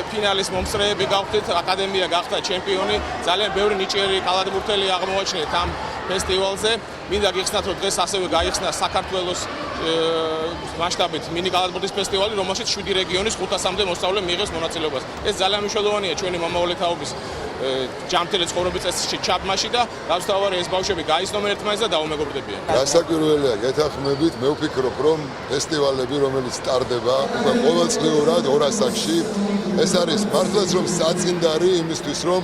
ფინალის მომსწრეები გავხდით, აკადემია გახდა ჩემპიონი, ძალიან ბევრი ნიჭიერი კალათბურთელი აღმოაჩინეთ ამ ფესტივალზე. მინდა გიხსნათ, რომ დღეს ასევე გაიხსნა საქართველოს მასშტაბით მინი კალათბურთის ფესტივალი, რომელშიც 7 რეგიონის 500-მდე მოსწავლე მიიღეს მონაწილეობას. ეს ძალიან მნიშვნელოვანია ჩვენი მომავალი თაობის ჯანმრთელი ცხოვრების წესში ჩაბმაში და გავსთავარი ეს ბავშვები გაიცნობენ ერთმანეთს და დაუმეგობრდებიან. გასაკვირველია, გეთანხმებით, მე ვფიქრობ, რომ ფესტივალები, რომელიც სტარდება უკვე ყოველწლიურად 2 ასაკში, ეს არის მართლაც რომ საწინდარი იმისთვის, რომ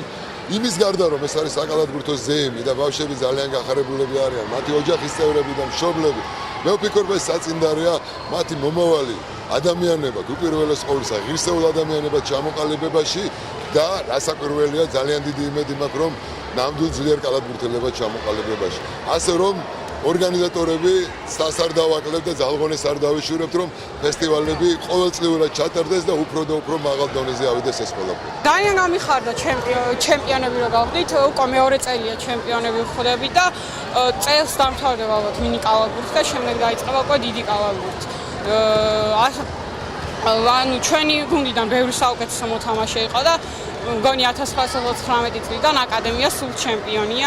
იმის გარდა რომ ეს არის საკალათბურთო ზეიმი და ბავშვები ძალიან გახარებულები არიან, მათი ოჯახის წევრები და მშობლები. მე ვფიქრობ, ეს საწინდარია მათი მომავალი ადამიანებად, უპირველეს ყოვლისა ღირსეულ ადამიანებად ჩამოყალიბებაში და რასაკვირველია, ძალიან დიდი იმედი მაქვს, რომ ნამდვილ ძლიერ კალათბურთელებად ჩამოყალიბებაში. ასე რომ ორგანიზატორები სასარდავ აკლებს და ძალღონეს არ დავიშურებთ, რომ ფესტივალები ყოველწლიურად ჩატარდეს და უფრო და უფრო მაღალ დონეზე ავიდეს ეს ყველაფერი. ძალიან გამიხარდა ჩემპიონები რო გავხდით, უკვე მეორე წელია ჩემპიონები ვხვდებით და წელს დამთავრდება ალბათ მინი კალათბურთი და შემდეგ დაიწყება უკვე დიდი კალათბურთი. ანუ ჩვენი გუნდიდან ბევრი საუკეთესო მოთამაშე იყო და მგონი 1999 წლიდან აკადემია სულ ჩემპიონია.